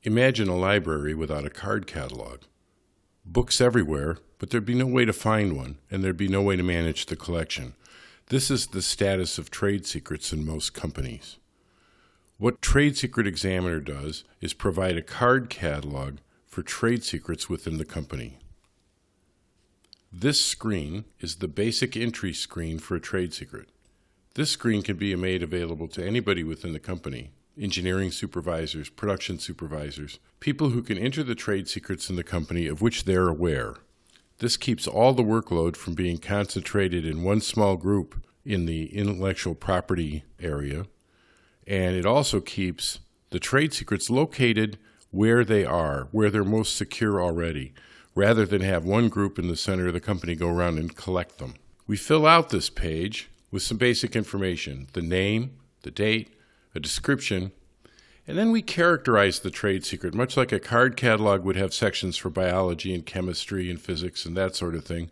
Imagine a library without a card catalog. Books everywhere, but there'd be no way to find one, and there'd be no way to manage the collection. This is the status of trade secrets in most companies. What Trade Secret Examiner does is provide a card catalog for trade secrets within the company. This screen is the basic entry screen for a trade secret. This screen can be made available to anybody within the company, engineering supervisors, production supervisors, people who can enter the trade secrets in the company of which they're aware. This keeps all the workload from being concentrated in one small group in the intellectual property area, and it also keeps the trade secrets located where they are, where they're most secure already, rather than have one group in the center of the company go around and collect them. We fill out this page with some basic information, the name, the date, a description, and then we characterize the trade secret, much like a card catalog would have sections for biology and chemistry and physics and that sort of thing.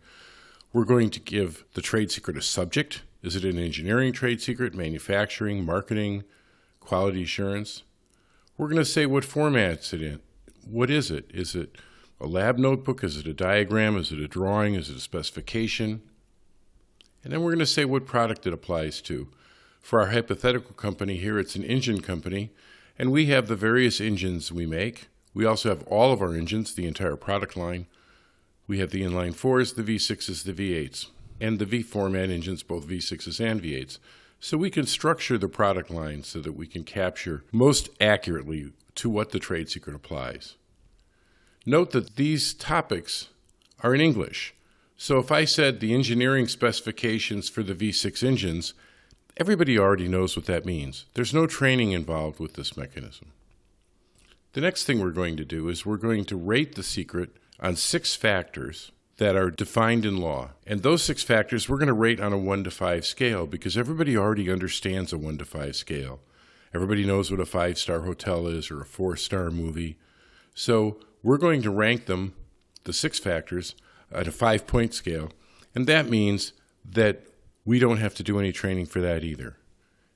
We're going to give the trade secret a subject. Is it an engineering trade secret, manufacturing, marketing, quality assurance? We're going to say what format it's in. What is it? Is it a lab notebook? Is it a diagram? Is it a drawing? Is it a specification? And then we're going to say what product it applies to. For our hypothetical company here, it's an engine company, and we have the various engines we make. We also have all of our engines, the entire product line. We have the inline 4s, the V6s, the V8s, and the V-format engines, both V6s and V8s. So we can structure the product line so that we can capture most accurately to what the trade secret applies. Note that these topics are in English. So if I said the engineering specifications for the V6 engines, everybody already knows what that means. There's no training involved with this mechanism. The next thing we're going to do is we're going to rate the secret on 6 factors that are defined in law. And those 6 factors we're going to rate on a 1 to 5 scale because everybody already understands a 1 to 5 scale. Everybody knows what a 5-star hotel is or a 4-star movie. So we're going to rank them, the 6 factors, at a 5-point scale. And that means that we don't have to do any training for that either.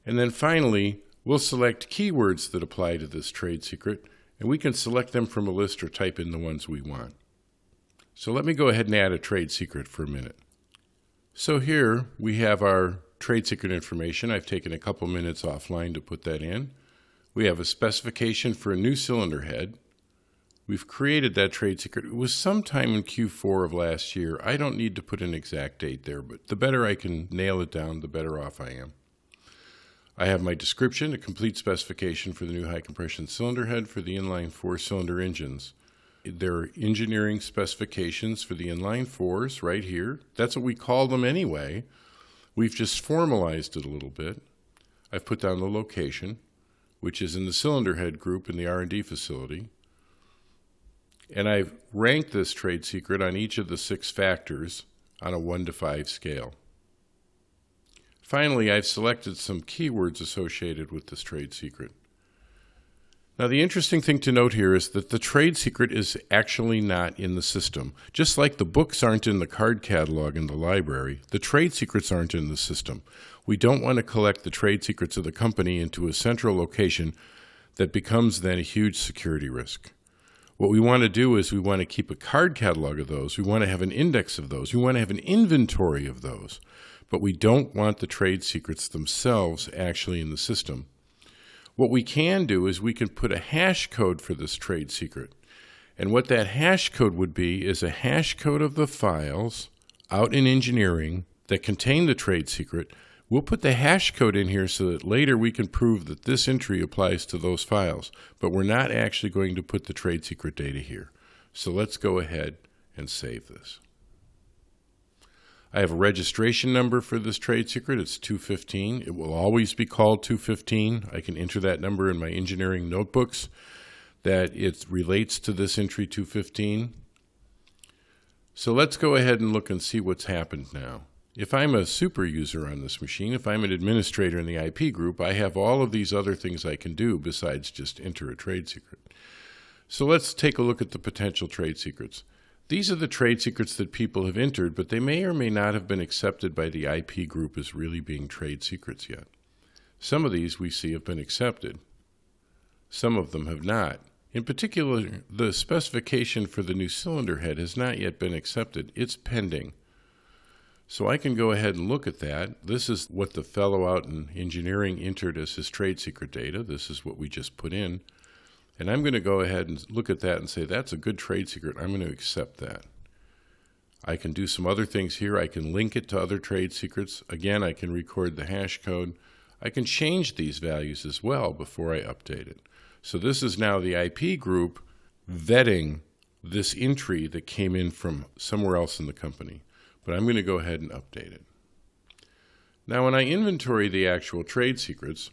And then finally, we'll select keywords that apply to this trade secret, and we can select them from a list or type in the ones we want. So let me go ahead and add a trade secret for a minute. So here we have our trade secret information. I've taken a couple minutes offline to put that in. We have a specification for a new cylinder head. We've created that trade secret. It was sometime in Q4 of last year. I don't need to put an exact date there, but the better I can nail it down, the better off I am. I have my description, a complete specification for the new high compression cylinder head for the inline 4-cylinder engines. There are engineering specifications for the inline 4s right here. That's what we call them anyway. We've just formalized it a little bit. I've put down the location, which is in the cylinder head group in the R&D facility. And I've ranked this trade secret on each of the 6 factors on a 1 to 5 scale. Finally, I've selected some keywords associated with this trade secret. Now, the interesting thing to note here is that the trade secret is actually not in the system. Just like the books aren't in the card catalog in the library, the trade secrets aren't in the system. We don't want to collect the trade secrets of the company into a central location that becomes then a huge security risk. What we want to do is we want to keep a card catalog of those. We want to have an index of those. We want to have an inventory of those. But we don't want the trade secrets themselves actually in the system. What we can do is we can put a hash code for this trade secret. And what that hash code would be is a hash code of the files out in engineering that contain the trade secret. We'll put the hash code in here so that later we can prove that this entry applies to those files. But we're not actually going to put the trade secret data here. So let's go ahead and save this. I have a registration number for this trade secret. It's 215. It will always be called 215. I can enter that number in my engineering notebooks that it relates to this entry 215. So let's go ahead and look and see what's happened now. If I'm a super user on this machine, if I'm an administrator in the IP group, I have all of these other things I can do besides just enter a trade secret. So let's take a look at the potential trade secrets. These are the trade secrets that people have entered, but they may or may not have been accepted by the IP group as really being trade secrets yet. Some of these we see have been accepted. Some of them have not. In particular, the specification for the new cylinder head has not yet been accepted. It's pending. So I can go ahead and look at that. This is what the fellow out in engineering entered as his trade secret data. This is what we just put in. And I'm going to go ahead and look at that and say, that's a good trade secret. I'm going to accept that. I can do some other things here. I can link it to other trade secrets. Again, I can record the hash code. I can change these values as well before I update it. So this is now the IP group vetting this entry that came in from somewhere else in the company. But I'm going to go ahead and update it. Now, when I inventory the actual trade secrets,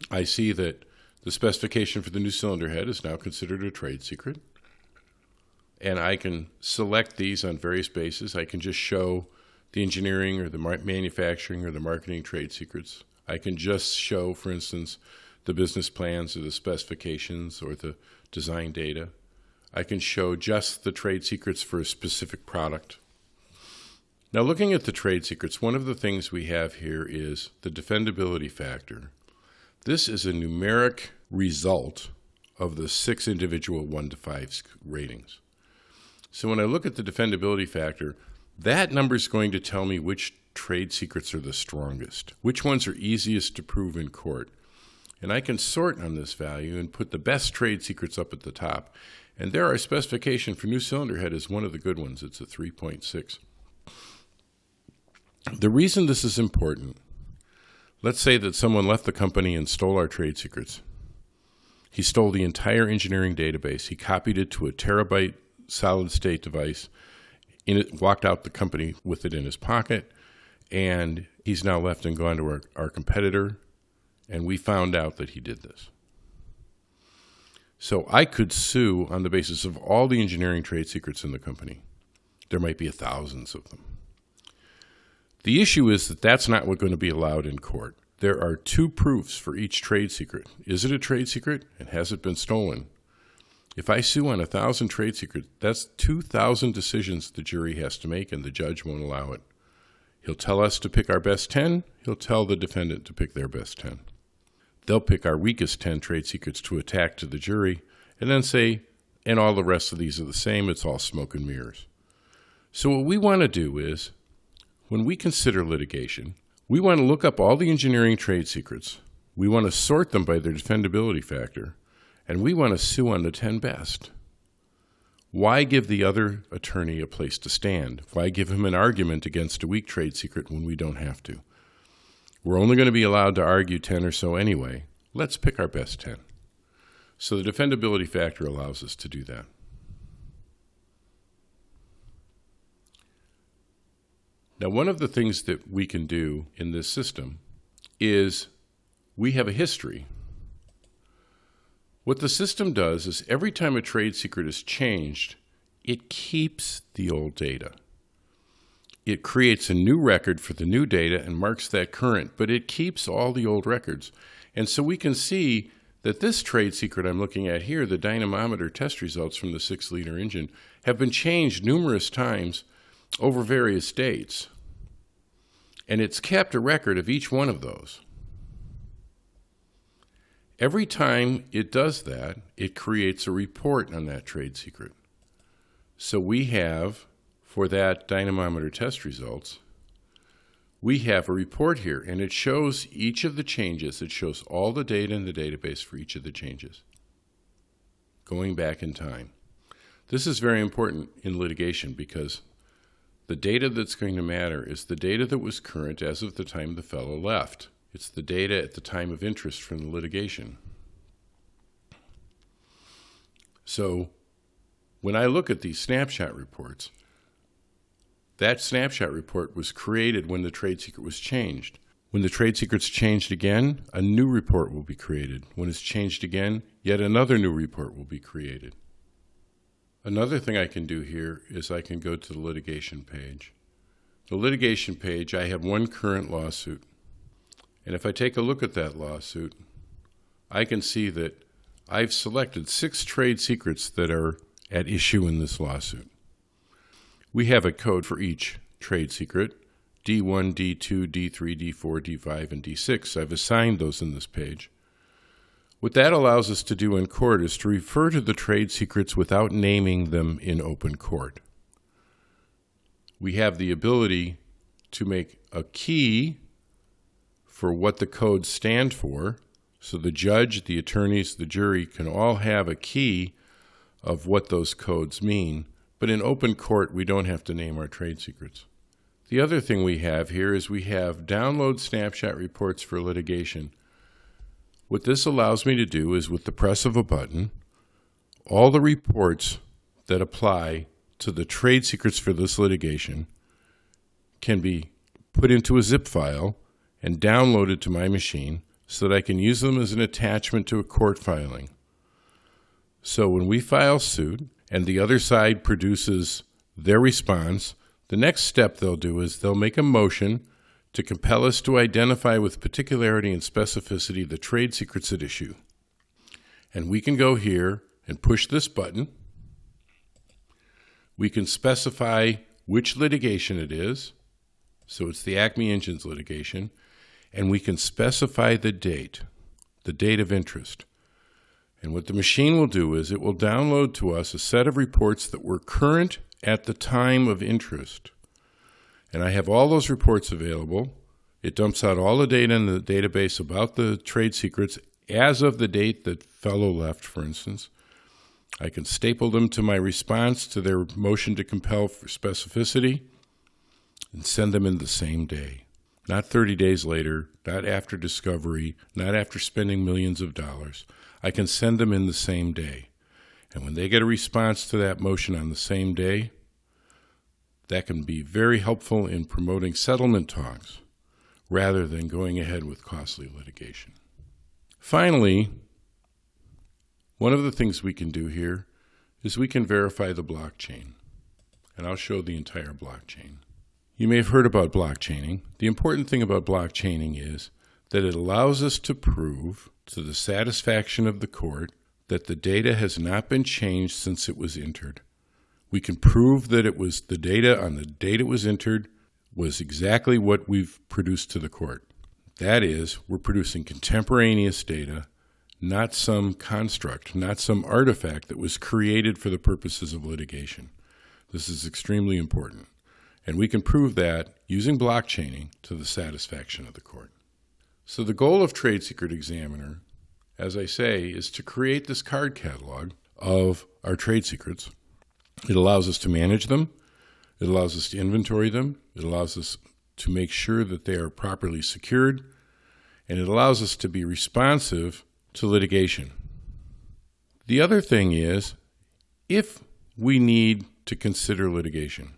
I see that the specification for the new cylinder head is now considered a trade secret. And I can select these on various bases. I can just show the engineering or the manufacturing or the marketing trade secrets. I can just show, for instance, the business plans or the specifications or the design data. I can show just the trade secrets for a specific product. Now, looking at the trade secrets, one of the things we have here is the defendability factor. This is a numeric result of the 6 individual 1 to 5 ratings. So when I look at the defendability factor, that number is going to tell me which trade secrets are the strongest, which ones are easiest to prove in court. And I can sort on this value and put the best trade secrets up at the top. And there, our specification for new cylinder head is one of the good ones. It's a 3.6. The reason this is important, let's say that someone left the company and stole our trade secrets. He stole the entire engineering database. He copied it to a terabyte solid-state device, walked out the company with it in his pocket, and he's now left and gone to our competitor, and we found out that he did this. So I could sue on the basis of all the engineering trade secrets in the company. There might be thousands of them. The issue is that that's not what's going to be allowed in court. There are 2 proofs for each trade secret. Is it a trade secret, and has it been stolen? If I sue on 1,000 trade secrets, that's 2,000 decisions the jury has to make, and the judge won't allow it. He'll tell us to pick our best 10. He'll tell the defendant to pick their best 10. They'll pick our weakest 10 trade secrets to attack to the jury, and then say, and all the rest of these are the same. It's all smoke and mirrors. So what we want to do is, when we consider litigation, we want to look up all the engineering trade secrets. We want to sort them by their defendability factor. And we want to sue on the 10 best. Why give the other attorney a place to stand? Why give him an argument against a weak trade secret when we don't have to? We're only going to be allowed to argue 10 or so anyway. Let's pick our best 10. So the defendability factor allows us to do that. Now, one of the things that we can do in this system is we have a history. What the system does is every time a trade secret is changed, it keeps the old data. It creates a new record for the new data and marks that current, but it keeps all the old records. And so we can see that this trade secret I'm looking at here, the dynamometer test results from the 6-liter engine, have been changed numerous times over various dates. And it's kept a record of each one of those. Every time it does that, it creates a report on that trade secret. So we have, for that dynamometer test results, we have a report here, and it shows each of the changes. It shows all the data in the database for each of the changes, going back in time. This is very important in litigation because the data that's going to matter is the data that was current as of the time the fellow left. It's the data at the time of interest from the litigation. So when I look at these snapshot reports, that snapshot report was created when the trade secret was changed. When the trade secret's changed again, a new report will be created. When it's changed again, yet another new report will be created. Another thing I can do here is I can go to the litigation page. The litigation page, I have one current lawsuit. And if I take a look at that lawsuit, I can see that I've selected 6 trade secrets that are at issue in this lawsuit. We have a code for each trade secret, D1, D2, D3, D4, D5, and D6. I've assigned those in this page. What that allows us to do in court is to refer to the trade secrets without naming them in open court. We have the ability to make a key for what the codes stand for, so the judge, the attorneys, the jury can all have a key of what those codes mean. But in open court, we don't have to name our trade secrets. The other thing we have here is we have download snapshot reports for litigation. What this allows me to do is, with the press of a button, all the reports that apply to the trade secrets for this litigation can be put into a zip file and downloaded to my machine so that I can use them as an attachment to a court filing. So when we file suit and the other side produces their response, the next step they'll do is they'll make a motion to compel us to identify with particularity and specificity the trade secrets at issue. And we can go here and push this button. We can specify which litigation it is. So it's the Acme Engines litigation. And we can specify the date of interest. And what the machine will do is it will download to us a set of reports that were current at the time of interest. And I have all those reports available. It dumps out all the data in the database about the trade secrets as of the date that fellow left, for instance. I can staple them to my response to their motion to compel for specificity and send them in the same day. Not 30 days later, not after discovery, not after spending millions of dollars. I can send them in the same day. And when they get a response to that motion on the same day, that can be very helpful in promoting settlement talks rather than going ahead with costly litigation. Finally, one of the things we can do here is we can verify the blockchain. And I'll show the entire blockchain. You may have heard about blockchaining. The important thing about blockchaining is that it allows us to prove to the satisfaction of the court that the data has not been changed since it was entered. We can prove that it was the data on the date it was entered was exactly what we've produced to the court. That is, we're producing contemporaneous data, not some construct, not some artifact that was created for the purposes of litigation. This is extremely important. And we can prove that using blockchaining to the satisfaction of the court. So the goal of Trade Secret Examiner, as I say, is to create this card catalog of our trade secrets. It allows us to manage them. It allows us to inventory them. It allows us to make sure that they are properly secured. And it allows us to be responsive to litigation. The other thing is, if we need to consider litigation,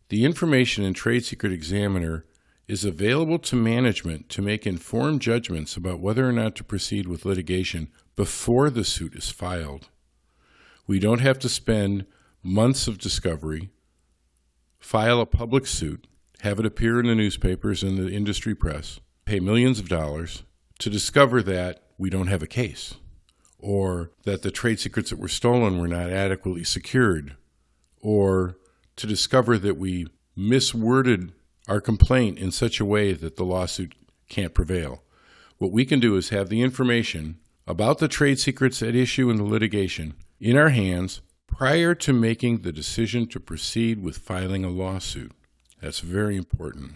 the information in Trade Secret Examiner is available to management to make informed judgments about whether or not to proceed with litigation before the suit is filed. We don't have to spend months of discovery, file a public suit, have it appear in the newspapers and the industry press, pay millions of dollars to discover that we don't have a case, or that the trade secrets that were stolen were not adequately secured, or to discover that we misworded our complaint in such a way that the lawsuit can't prevail. What we can do is have the information about the trade secrets at issue in the litigation in our hands prior to making the decision to proceed with filing a lawsuit. That's very important.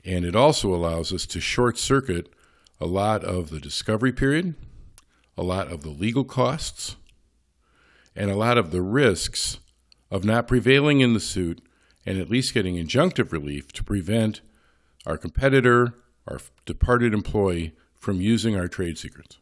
And it also allows us to short-circuit a lot of the discovery period, a lot of the legal costs, and a lot of the risks of not prevailing in the suit and at least getting injunctive relief to prevent our competitor, our departed employee, from using our trade secrets.